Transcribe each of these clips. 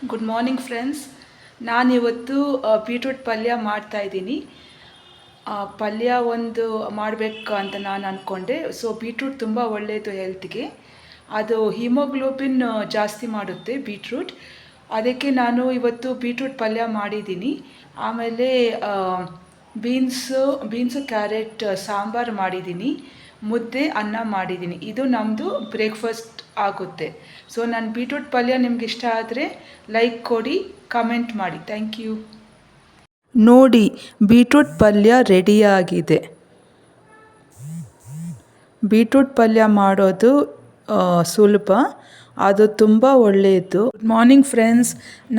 Good morning friends. ನಾನಿವತ್ತು beetroot ಪಲ್ಯ ಮಾಡ್ತಾಯಿದ್ದೀನಿ. ಪಲ್ಯ ಒಂದು ಮಾಡಬೇಕು ಅಂತ ನಾನು ಅಂದ್ಕೊಂಡೆ. ಸೊ ಬೀಟ್ರೂಟ್ ತುಂಬ ಒಳ್ಳೆಯದು ಹೆಲ್ತ್ಗೆ. ಅದು ಹಿಮೋಗ್ಲೋಬಿನ್ ಜಾಸ್ತಿ ಮಾಡುತ್ತೆ ಬೀಟ್ರೂಟ್. ಅದಕ್ಕೆ ನಾನು ಇವತ್ತು ಬೀಟ್ರೂಟ್ ಪಲ್ಯ ಮಾಡಿದ್ದೀನಿ. ಆಮೇಲೆ ಬೀನ್ಸು ಕ್ಯಾರೆಟ್ ಸಾಂಬಾರು ಮಾಡಿದ್ದೀನಿ. ಮುದ್ದೆ ಅನ್ನ ಮಾಡಿದ್ದೀನಿ. ಇದು ನಮ್ಮದು ಬ್ರೇಕ್ಫಾಸ್ಟ್ ಆಗುತ್ತೆ. ಸೊ ನಾನು ಬೀಟ್ರೂಟ್ ಪಲ್ಯ ನಿಮ್ಗೆ ಇಷ್ಟ ಆದರೆ ಲೈಕ್ ಕೊಡಿ, ಕಮೆಂಟ್ ಮಾಡಿ. Thank you. ನೋಡಿ, ಬೀಟ್ರೂಟ್ ಪಲ್ಯ ರೆಡಿಯಾಗಿದೆ. ಬೀಟ್ರೂಟ್ ಪಲ್ಯ ಮಾಡೋದು ಸುಲಭ, ಅದು ತುಂಬ ಒಳ್ಳೆಯದು. Good morning friends.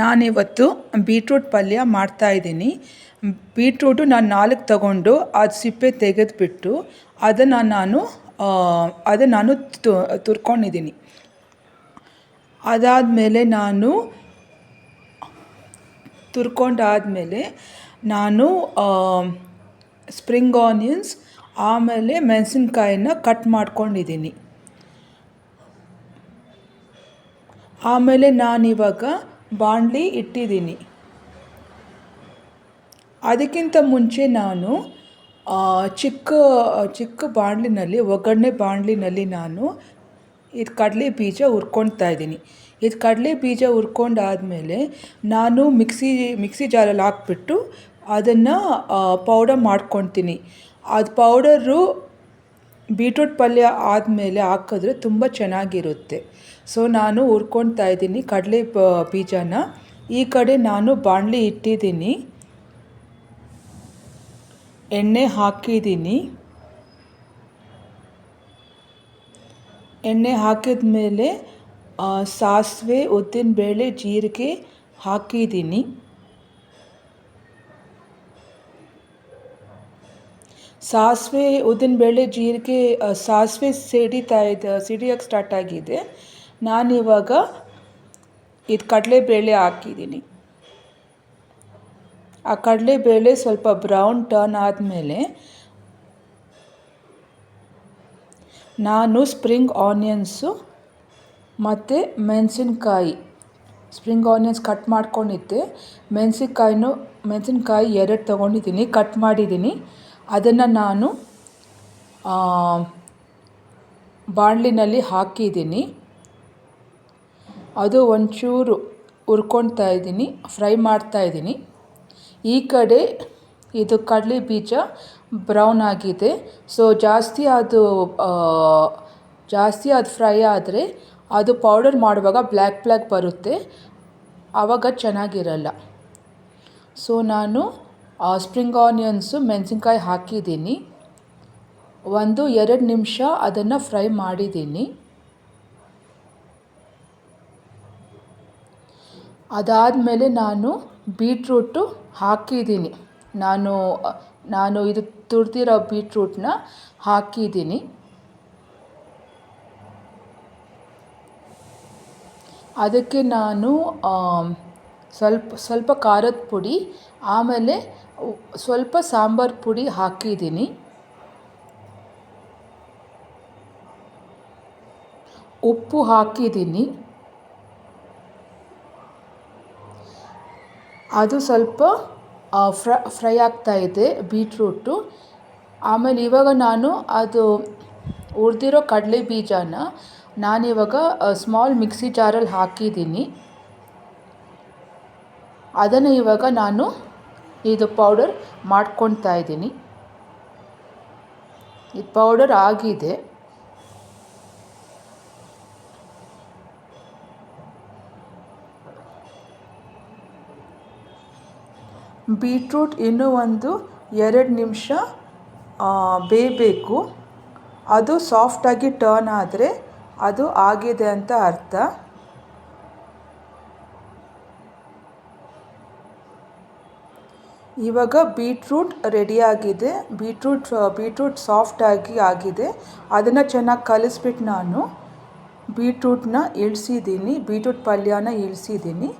ನಾನಿವತ್ತು ಬೀಟ್ರೂಟ್ ಪಲ್ಯ ಮಾಡ್ತಾಯಿದ್ದೀನಿ. ಬೀಟ್ರೂಟು ನಾನು 4 ತಗೊಂಡು ಅದು ಸಿಪ್ಪೆ ತೆಗೆದುಬಿಟ್ಟು ಅದನ್ನು ನಾನು ತುರ್ಕೊಂಡಿದ್ದೀನಿ. ಅದಾದಮೇಲೆ ತುರ್ಕೊಂಡಾದಮೇಲೆ ನಾನು ಸ್ಪ್ರಿಂಗ್ ಆನಿಯನ್ಸ್ ಆಮೇಲೆ ಮೆಣಸಿನ್ಕಾಯಿನ ಕಟ್ ಮಾಡ್ಕೊಂಡಿದ್ದೀನಿ. ಆಮೇಲೆ ನಾನಿವಾಗ ಬಾಣಲಿ ಇಟ್ಟಿದ್ದೀನಿ. ಅದಕ್ಕಿಂತ ಮುಂಚೆ ನಾನು ಚಿಕ್ಕ ಬಾಣಲಿನಲ್ಲಿ, ಒಗ್ಗರಣೆ ಬಾಣಲಿನಲ್ಲಿ ನಾನು ಇದು ಕಡಲೆ ಬೀಜ ಹುರ್ಕೊಳ್ತಾ ಇದ್ದೀನಿ. ಇದು ಕಡಲೆ ಬೀಜ ಹುರ್ಕೊಂಡಾದಮೇಲೆ ನಾನು ಮಿಕ್ಸಿ ಜಾರಲ್ಲಿ ಹಾಕ್ಬಿಟ್ಟು ಅದನ್ನು ಪೌಡರ್ ಮಾಡ್ಕೊಳ್ತೀನಿ. ಅದು ಪೌಡರು ಬೀಟ್ರೂಟ್ ಪಲ್ಯ ಆದಮೇಲೆ ಹಾಕಿದ್ರೆ ತುಂಬ ಚೆನ್ನಾಗಿರುತ್ತೆ. ಸೊ ನಾನು ಹುರ್ಕೊಳ್ತಾ ಇದ್ದೀನಿ ಕಡಲೆ ಬೀಜನ. ಈ ಕಡೆ ನಾನು ಬಾಣಲಿ ಇಟ್ಟಿದ್ದೀನಿ, ಎಣ್ಣೆ ಹಾಕಿದ್ದೀನಿ. ಎಣ್ಣೆ ಹಾಕಿದ ಮೇಲೆ ಸಾಸಿವೆ, ಉದ್ದಿನಬೇಳೆ, ಜೀರಿಗೆ ಹಾಕಿದ್ದೀನಿ. ಸಾಸಿವೆ, ಉದ್ದಿನಬೇಳೆ, ಜೀರಿಗೆ, ಸಾಸಿವೆ ಸಿಡಿಯೋಕ್ಕೆ ಸ್ಟಾರ್ಟ್ ಆಗಿದೆ. ನಾನಿವಾಗ ಇದು ಕಡಲೆಬೇಳೆ ಹಾಕಿದ್ದೀನಿ. ಆ ಕಡಲೆಬೇಳೆ ಸ್ವಲ್ಪ ಬ್ರೌನ್ ಟರ್ನ್ ಆದಮೇಲೆ ನಾನು ಸ್ಪ್ರಿಂಗ್ ಆನಿಯನ್ಸು ಮತ್ತು ಸ್ಪ್ರಿಂಗ್ ಆನಿಯನ್ಸ್ ಕಟ್ ಮಾಡ್ಕೊಂಡಿದ್ದೆ. ಮೆಣಸಿನ್ಕಾಯಿ 2 ತೊಗೊಂಡಿದ್ದೀನಿ, ಕಟ್ ಮಾಡಿದ್ದೀನಿ. ಅದನ್ನು ನಾನು ಬಾಣಲಿನಲ್ಲಿ ಹಾಕಿದ್ದೀನಿ. ಅದು ಒಂಚೂರು ಹುರ್ಕೊಳ್ತಾ ಇದ್ದೀನಿ, ಫ್ರೈ ಮಾಡ್ತಾಯಿದ್ದೀನಿ. ಈ ಕಡೆ ಇದು ಕಡಲೆ ಬೀಜ ಬ್ರೌನ್ ಆಗಿದೆ. ಸೊ ಜಾಸ್ತಿ ಅದು ಫ್ರೈ ಆದರೆ ಅದು ಪೌಡರ್ ಮಾಡುವಾಗ ಬ್ಲ್ಯಾಕ್ ಬರುತ್ತೆ, ಆವಾಗ ಚೆನ್ನಾಗಿರಲ್ಲ. ಸೊ ನಾನು ಸ್ಪ್ರಿಂಗ್ ಆನಿಯನ್ಸು, ಮೆಣಸಿನ್ಕಾಯಿ ಹಾಕಿದ್ದೀನಿ. 1-2 ನಿಮಿಷ ಅದನ್ನು ಫ್ರೈ ಮಾಡಿದ್ದೀನಿ. ಅದಾದಮೇಲೆ ನಾನು ಬೀಟ್ರೂಟು ಹಾಕಿದ್ದೀನಿ. ನಾನು ಇದು ತುರಿದಿರೋ ಬೀಟ್ರೂಟನ್ನ ಹಾಕಿದ್ದೀನಿ. ಅದಕ್ಕೆ ನಾನು ಸ್ವಲ್ಪ ಖಾರದ ಪುಡಿ, ಆಮೇಲೆ ಸ್ವಲ್ಪ ಸಾಂಬಾರು ಪುಡಿ ಹಾಕಿದ್ದೀನಿ. ಉಪ್ಪು ಹಾಕಿದ್ದೀನಿ. ಅದು ಸ್ವಲ್ಪ ಫ್ರೈ ಆಗ್ತಾಯಿದೆ ಬೀಟ್ರೂಟು. ಆಮೇಲೆ ಇವಾಗ ನಾನು ಅದು ಹುರಿದಿರೋ ಕಡಲೆ ಬೀಜನ ನಾನಿವಾಗ ಸ್ಮಾಲ್ ಮಿಕ್ಸಿ ಜಾರಲ್ಲಿ ಹಾಕಿದ್ದೀನಿ. ಅದನ್ನು ಇವಾಗ ನಾನು ಇದು ಪೌಡರ್ ಮಾಡ್ಕೊಳ್ತಾ ಇದ್ದೀನಿ. ಇದು ಪೌಡರ್ ಆಗಿದೆ. ಬೀಟ್ರೂಟ್ ಇನ್ನೂ 1-2 ನಿಮಿಷ ಬೇಯಬೇಕು. ಅದು ಸಾಫ್ಟಾಗಿ ಟರ್ನ್ ಆದರೆ ಅದು ಆಗಿದೆ ಅಂತ ಅರ್ಥ. ಇವಾಗ ಬೀಟ್ರೂಟ್ ರೆಡಿಯಾಗಿದೆ. ಬೀಟ್ರೂಟ್ ಸಾಫ್ಟಾಗಿ ಆಗಿದೆ. ಅದನ್ನು ಚೆನ್ನಾಗಿ ಕಲಿಸ್ಬಿಟ್ಟು ನಾನು ಬೀಟ್ರೂಟ್ ಪಲ್ಯನ ಇಳಿಸಿದ್ದೀನಿ.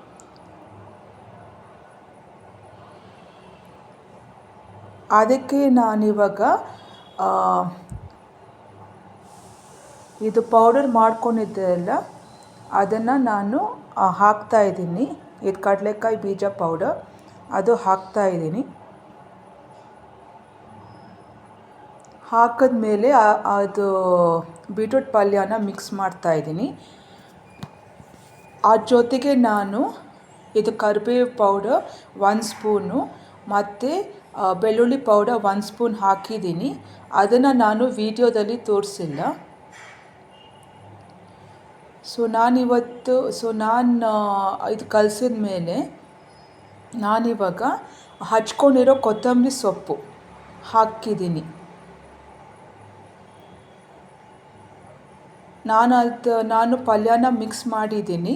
ಅದಕ್ಕೆ ನಾನಿವಾಗ ಇದು ಪೌಡರ್ ಮಾಡ್ಕೊಂಡಿದ್ದೆ ಅಲ್ಲ, ಅದನ್ನು ನಾನು ಹಾಕ್ತಾಯಿದ್ದೀನಿ. ಇದು ಕಡಲೆಕಾಯಿ ಬೀಜ ಪೌಡರ್, ಅದು ಹಾಕ್ತಾಯಿದ್ದೀನಿ. ಹಾಕಿದ್ಮೇಲೆ ಅದು ಬೀಟ್ರೂಟ್ ಪಲ್ಯನ ಮಿಕ್ಸ್ ಮಾಡ್ತಾಯಿದ್ದೀನಿ. ಆ ಜೊತೆಗೆ ನಾನು ಇದು ಕರಿಬೇವು ಪೌಡರ್ 1 ಸ್ಪೂನು ಮತ್ತು ಬೆಳ್ಳುಳ್ಳಿ ಪೌಡರ್ 1 ಸ್ಪೂನ್ ಹಾಕಿದ್ದೀನಿ. ಅದನ್ನು ನಾನು ವಿಡಿಯೋದಲ್ಲಿ ತೋರಿಸಿಲ್ಲ. ನಾನು ಇದು ಕಲಸಿದ ಮೇಲೆ ನಾನಿವಾಗ ಹಚ್ಕೊಂಡಿರೋ ಕೊತ್ತಂಬರಿ ಸೊಪ್ಪು ಹಾಕಿದ್ದೀನಿ. ನಾನು ಪಲ್ಯನ ಮಿಕ್ಸ್ ಮಾಡಿದ್ದೀನಿ.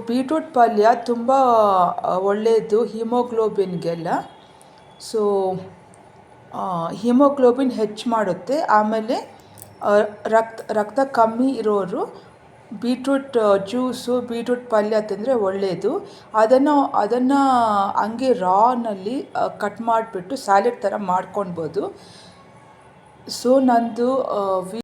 ಬೀಟ್ರೂಟ್ ಪಲ್ಯ ತುಂಬ ಒಳ್ಳೆಯದು ಹಿಮೋಗ್ಲೋಬಿನ್ಗೆಲ್ಲ. ಹಿಮೋಗ್ಲೋಬಿನ್ ಹೆಚ್ಚು ಮಾಡುತ್ತೆ. ಆಮೇಲೆ ರಕ್ತ ಕಮ್ಮಿ ಇರೋರು ಬೀಟ್ರೂಟ್ ಜ್ಯೂಸು, ಬೀಟ್ರೂಟ್ ಪಲ್ಯ ತಿಂದರೆ ಒಳ್ಳೆಯದು. ಅದನ್ನು ಹಂಗೆ ರಾನಲ್ಲಿ ಕಟ್ ಮಾಡಿಬಿಟ್ಟು ಸ್ಯಾಲೆಡ್ ಥರ ಮಾಡ್ಕೊಳ್ಬೋದು. ನಂದು